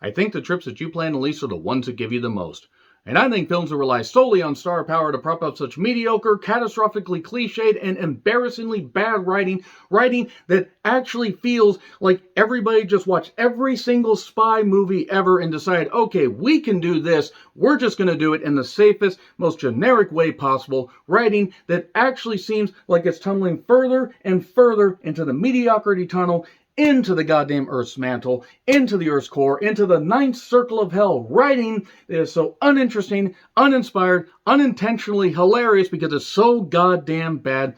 I think the trips that you plan the least are the ones that give you the most. And I think films that rely solely on star power to prop up such mediocre, catastrophically cliched, and embarrassingly bad writing that actually feels like everybody just watched every single spy movie ever and decided, okay, we can do this, we're just going to do it in the safest, most generic way possible, writing that actually seems like it's tumbling further and further into the mediocrity tunnel, into the goddamn Earth's mantle, into the Earth's core, into the ninth circle of hell. Writing that is so uninteresting, uninspired, unintentionally hilarious because it's so goddamn bad.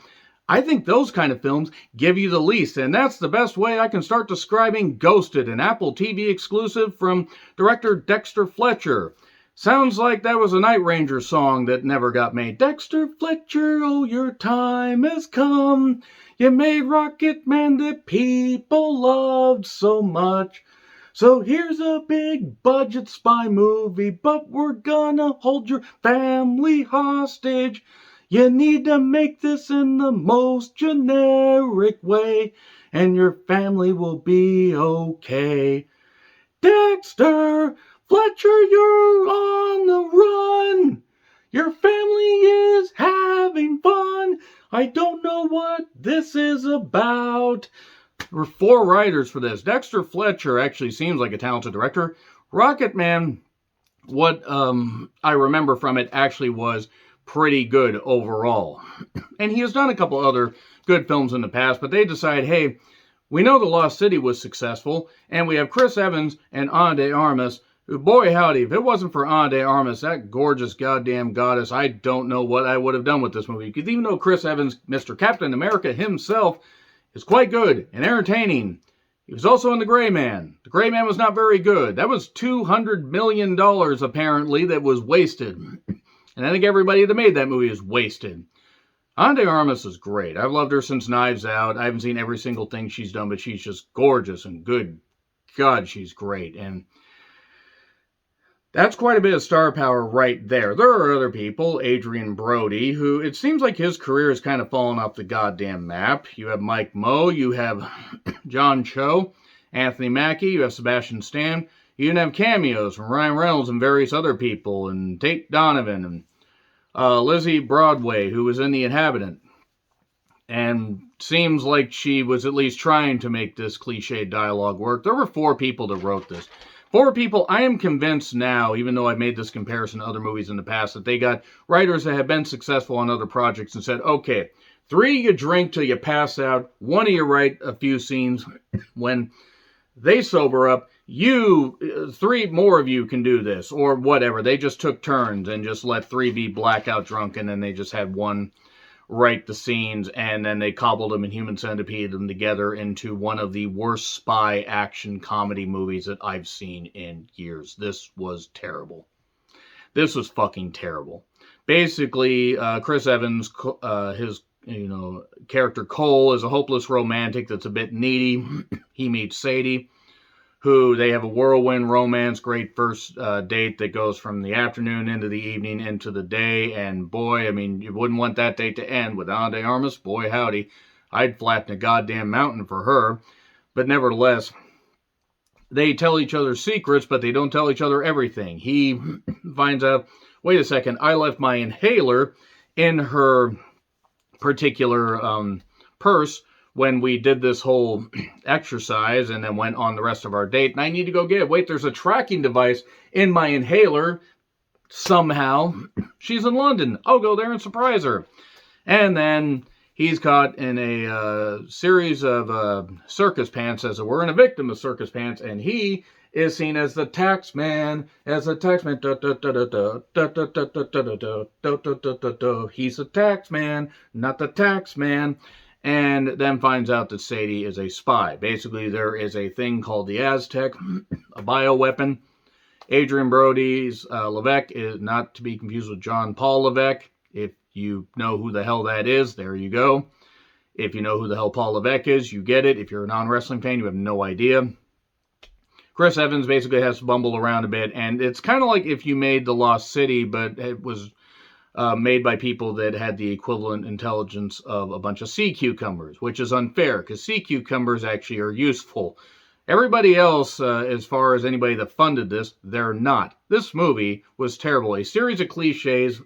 I think those kind of films give you the least, and that's the best way I can start describing Ghosted, an Apple TV exclusive from director Dexter Fletcher. Sounds like that was a Night Ranger song that never got made. Dexter Fletcher, oh, your time has come. You made Rocket Man that people loved so much. So here's a big budget spy movie, but we're gonna hold your family hostage. You need to make this in the most generic way, and your family will be okay. Dexter Fletcher, you're on the run. Your family is having fun. I don't know what this is about. There were 4 writers for this. Dexter Fletcher actually seems like a talented director. Rocket Man, what I remember from it actually was pretty good overall. And he has done a couple other good films in the past, but they decided, hey, we know The Lost City was successful, and we have Chris Evans and Ana de Armas. Boy, howdy, if it wasn't for Ana de Armas, that gorgeous goddamn goddess, I don't know what I would have done with this movie. Because even though Chris Evans, Mr. Captain America himself, is quite good and entertaining, he was also in The Gray Man. The Gray Man was not very good. That was $200 million, apparently, that was wasted. And I think everybody that made that movie is wasted. Ana de Armas is great. I've loved her since Knives Out. I haven't seen every single thing she's done, but she's just gorgeous and good. God, she's great. And that's quite a bit of star power right there. There are other people, Adrian Brody, who it seems like his career has kind of fallen off the goddamn map. You have Mike Moe, you have John Cho, Anthony Mackie, you have Sebastian Stan. You even have cameos from Ryan Reynolds and various other people, and Tate Donovan, and Lizzie Broadway, who was in The Inhabitant. And seems like she was at least trying to make this cliche dialogue work. There were 4 people that wrote this. 4 people, I am convinced now, even though I've made this comparison to other movies in the past, that they got writers that have been successful on other projects and said, okay, 3 you drink till you pass out, 1 of you write a few scenes. When they sober up, 3 more of you can do this, or whatever. They just took turns and just let 3 be blackout drunk, and then they just had 1 write the scenes, and then they cobbled them and Human Centipede them together into one of the worst spy action comedy movies that I've seen in years. This was terrible. This was fucking terrible. Basically, Chris Evans, his character Cole, is a hopeless romantic that's a bit needy. He meets Sadie, who they have a whirlwind romance, great first date that goes from the afternoon into the evening into the day. And boy, I mean, you wouldn't want that date to end with Ana de Armas. Boy, howdy. I'd flatten a goddamn mountain for her. But nevertheless, they tell each other secrets, but they don't tell each other everything. He finds out, wait a second, I left my inhaler in her particular purse when we did this whole exercise and then went on the rest of our date, and I need to go get it. Wait, there's a tracking device in my inhaler somehow. She's in London. I'll go there and surprise her. And then he's caught in a series of circus pants, as it were, and a victim of circus pants, and he is seen as the tax man, He's a tax man, not the tax man. And then finds out that Sadie is a spy. Basically, there is a thing called the Aztec, a bioweapon. Adrian Brody's Levesque is not to be confused with John Paul Levesque. If you know who the hell that is, there you go. If you know who the hell Paul Levesque is, you get it. If you're a non-wrestling fan, you have no idea. Chris Evans basically has to bumble around a bit, and it's kind of like if you made The Lost City, but it was made by people that had the equivalent intelligence of a bunch of sea cucumbers, which is unfair, because sea cucumbers actually are useful. Everybody else, as far as anybody that funded this, they're not. This movie was terrible. A series of cliches,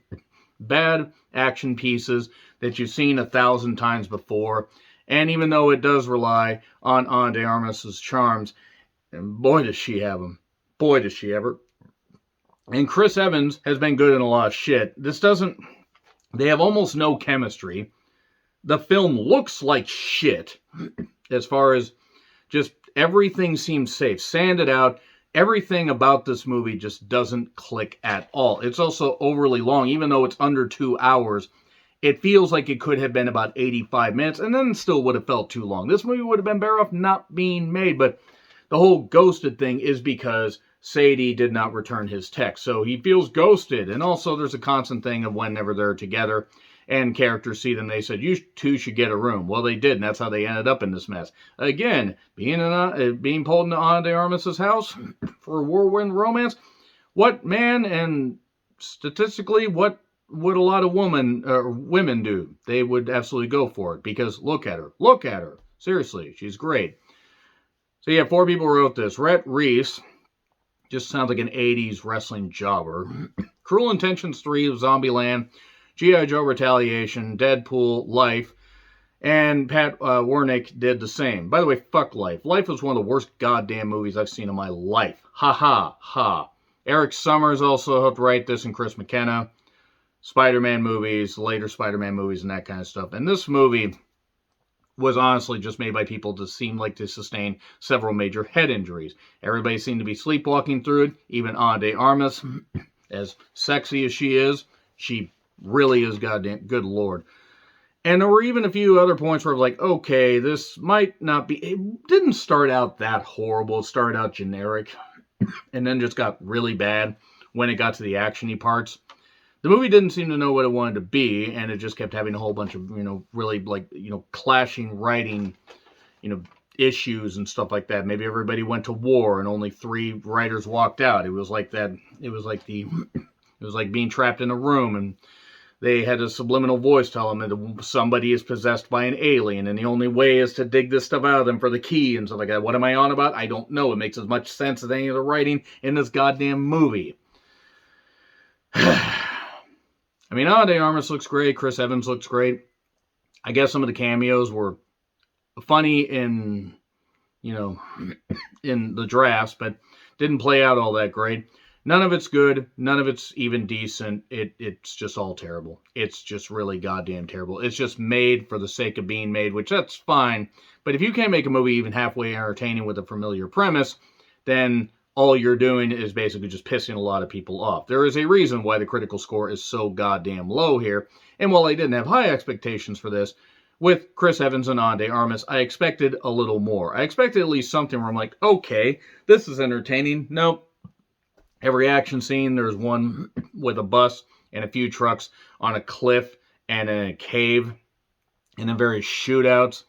bad action pieces that you've seen 1,000 times before. And even though it does rely on Ana de Armas's charms, and boy does she have them. Boy does she ever. And Chris Evans has been good in a lot of shit. This doesn't... They have almost no chemistry. The film looks like shit as far as just everything seems safe. Sanded out. Everything about this movie just doesn't click at all. It's also overly long. Even though it's under 2 hours, it feels like it could have been about 85 minutes, and then it still would have felt too long. This movie would have been better off not being made, but the whole ghosted thing is because Sadie did not return his text. So he feels ghosted. And also there's a constant thing of whenever they're together and characters see them, they said, you two should get a room. Well, they did, and that's how they ended up in this mess. Again, being pulled into Ana de Armas's house for a whirlwind romance. What man, and statistically, what would a lot of women do? They would absolutely go for it, because look at her. Look at her. Seriously, she's great. So yeah, 4 people wrote this. Rhett Reese, just sounds like an 80s wrestling jobber. Cruel Intentions 3 of Zombieland, G.I. Joe Retaliation, Deadpool, Life, and Pat Wernick did the same. By the way, fuck Life. Life was one of the worst goddamn movies I've seen in my life. Ha ha ha. Eric Summers also helped write this, and Chris McKenna. Spider-Man movies, later Spider-Man movies, and that kind of stuff. And this movie was honestly just made by people that seemed like to sustain several major head injuries. Everybody seemed to be sleepwalking through it. Even Ana de Armas, as sexy as she is, she really is goddamn, good lord. And there were even a few other points where I was like, okay, this might not be, it didn't start out that horrible. It started out generic and then just got really bad when it got to the action-y parts. The movie didn't seem to know what it wanted to be, and it just kept having a whole bunch of, really, clashing writing, issues and stuff like that. Maybe everybody went to war and only 3 writers walked out. It was like that. It was like being trapped in a room, and they had a subliminal voice tell them that somebody is possessed by an alien, and the only way is to dig this stuff out of them for the key and stuff like that. What am I on about? I don't know. It makes as much sense as any of the writing in this goddamn movie. I mean, Ana de Armas looks great. Chris Evans looks great. I guess some of the cameos were funny in the drafts, but didn't play out all that great. None of it's good. None of it's even decent. It's just all terrible. It's just really goddamn terrible. It's just made for the sake of being made, which that's fine. But if you can't make a movie even halfway entertaining with a familiar premise, then all you're doing is basically just pissing a lot of people off. There is a reason why the critical score is so goddamn low here. And while I didn't have high expectations for this, with Chris Evans and Ana de Armas, I expected a little more. I expected at least something where I'm like, okay, this is entertaining. Nope. Every action scene, there's one with a bus and a few trucks on a cliff and in a cave. And then various shootouts.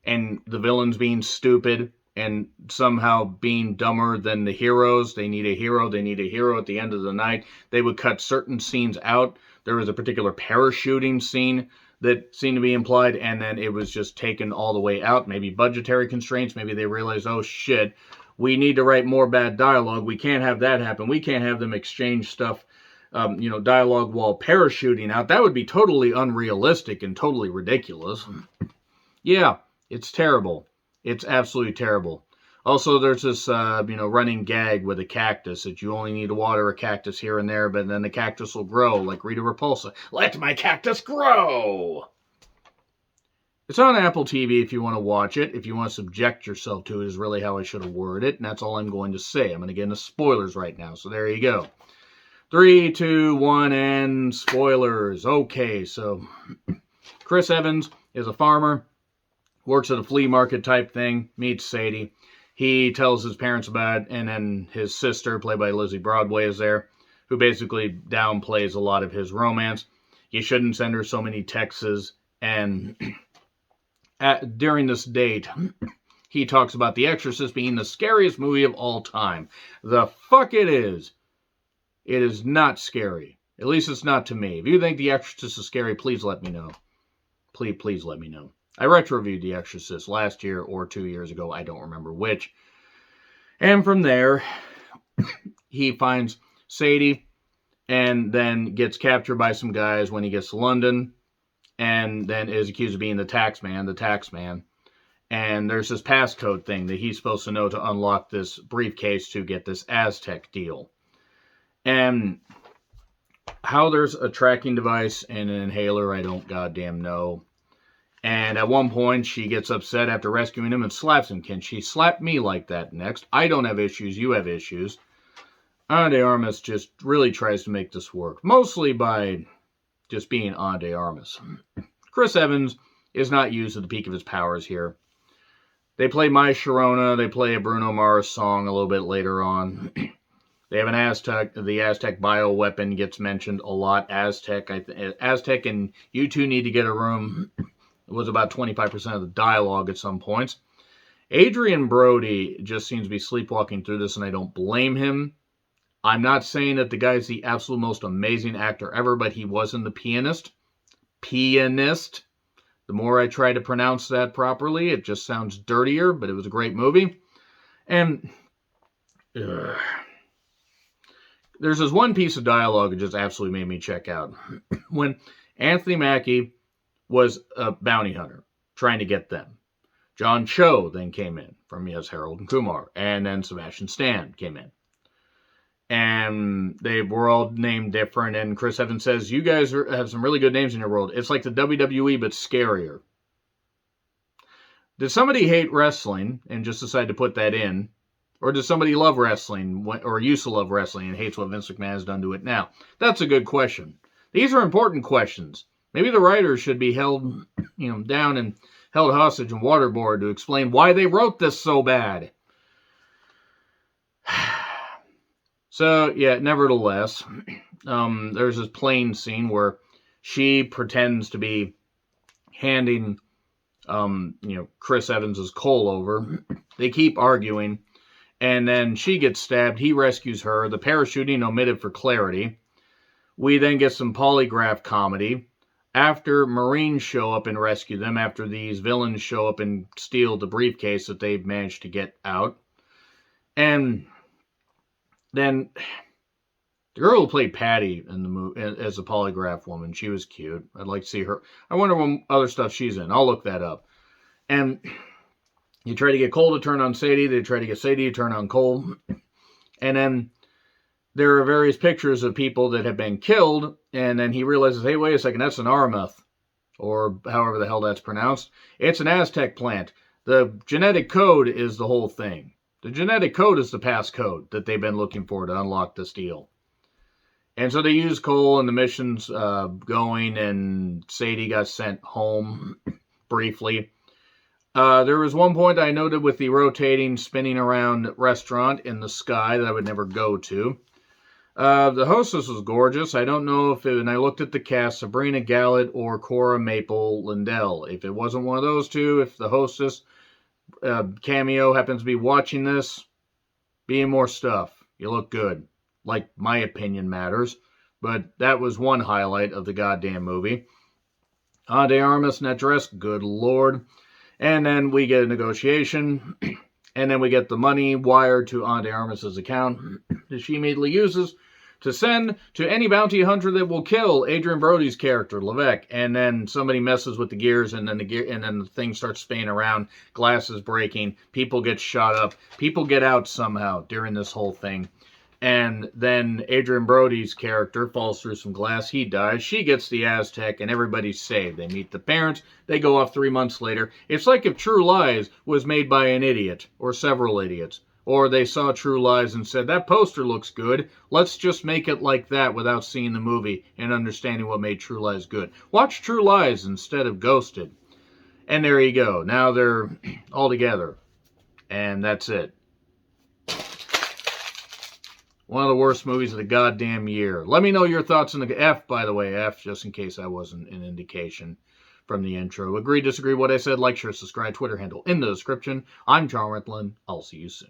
And the villains being stupid and somehow being dumber than the heroes. They need a hero. They need a hero at the end of the night. They would cut certain scenes out. There was a particular parachuting scene that seemed to be implied, and then it was just taken all the way out. Maybe budgetary constraints. Maybe they realized, oh shit, we need to write more bad dialogue. We can't have that happen. We can't have them exchange stuff, dialogue while parachuting out. That would be totally unrealistic and totally ridiculous. Yeah, it's terrible. It's absolutely terrible. Also, there's this, running gag with a cactus that you only need to water a cactus here and there, but then the cactus will grow, like Rita Repulsa. Let my cactus grow! It's on Apple TV if you want to watch it. If you want to subject yourself to it is really how I should have worded it, and that's all I'm going to say. I'm going to get into spoilers right now, so there you go. 3, 2, 1, and spoilers. Okay, so Chris Evans is a farmer. Works at a flea market type thing, meets Sadie. He tells his parents about it, and then his sister, played by Lizzie Broadway, is there, who basically downplays a lot of his romance. You shouldn't send her so many texts, and during this date, he talks about The Exorcist being the scariest movie of all time. The fuck it is. It is not scary. At least it's not to me. If you think The Exorcist is scary, please let me know. Please let me know. I retro-reviewed The Exorcist last year or 2 years ago. I don't remember which. And from there, he finds Sadie and then gets captured by some guys when he gets to London, and then is accused of being the tax man. And there's this passcode thing that he's supposed to know to unlock this briefcase to get this Aztec deal. And how there's a tracking device and an inhaler, I don't goddamn know. And at one point, she gets upset after rescuing him and slaps him. Can she slap me like that next? I don't have issues. You have issues. Ana de Armas just really tries to make this work. Mostly by just being Ana de Armas. Chris Evans is not used at the peak of his powers here. They play My Sharona. They play a Bruno Mars song a little bit later on. They have an Aztec. The Aztec bioweapon gets mentioned a lot. Aztec and You Two Need to Get a Room. It was about 25% of the dialogue at some points. Adrian Brody just seems to be sleepwalking through this, and I don't blame him. I'm not saying that the guy's the absolute most amazing actor ever, but he wasn't The Pianist. Pianist. The more I try to pronounce that properly, it just sounds dirtier, but it was a great movie. And there's this one piece of dialogue that just absolutely made me check out. When Anthony Mackie was a bounty hunter trying to get them. John Cho then came in from Harold and Kumar, and then Sebastian Stan came in. And they were all named different, and Chris Evans says, you guys have some really good names in your world. It's like the WWE, but scarier. Did somebody hate wrestling and just decide to put that in? Or does somebody love wrestling, or used to love wrestling, and hates what Vince McMahon has done to it now? That's a good question. These are important questions. Maybe the writers should be held, down and held hostage and waterboarded to explain why they wrote this so bad. So, yeah, nevertheless, there's this plane scene where she pretends to be handing, Chris Evans' coal over. They keep arguing, and then she gets stabbed. He rescues her. The parachuting omitted for clarity. We then get some polygraph comedy. After Marines show up and rescue them, after these villains show up and steal the briefcase that they've managed to get out. And then the girl who played Patty in the movie as a polygraph woman, she was cute. I'd like to see her. I wonder what other stuff she's in. I'll look that up. And you try to get Cole to turn on Sadie. They try to get Sadie to turn on Cole. And then there are various pictures of people that have been killed. And then he realizes, hey, wait a second, that's an Aramuth. Or however the hell that's pronounced. It's an Aztec plant. The genetic code is the whole thing. The genetic code is the passcode that they've been looking for to unlock this deal. And so they use Cole, and the mission's going, and Sadie got sent home briefly. There was one point I noted with the rotating, spinning around restaurant in the sky that I would never go to. The hostess was gorgeous. I don't know if and I looked at the cast, Sabrina Gallet or Cora Maple Lindell. If it wasn't one of those two, if the hostess cameo happens to be watching this, be in more stuff. You look good. Like, my opinion matters. But that was one highlight of the goddamn movie. Ana de Armas in that dress, good lord. And then we get a negotiation. And then we get the money wired to Ana de Armas' account that she immediately uses to send to any bounty hunter that will kill Adrian Brody's character, Levesque. And then somebody messes with the gears, and then the thing starts spinning around, glasses breaking, people get shot up, people get out somehow during this whole thing. And then Adrian Brody's character falls through some glass. He dies. She gets the Aztec, and everybody's saved. They meet the parents. They go off 3 months later. It's like if True Lies was made by an idiot, or several idiots. Or they saw True Lies and said, that poster looks good. Let's just make it like that without seeing the movie and understanding what made True Lies good. Watch True Lies instead of Ghosted. And there you go. Now they're all together. And that's it. One of the worst movies of the goddamn year. Let me know your thoughts on the F, by the way, F, just in case I wasn't an indication from the intro. Agree, disagree, what I said, like, share, subscribe, Twitter handle in the description. I'm John Ritlin. I'll see you soon.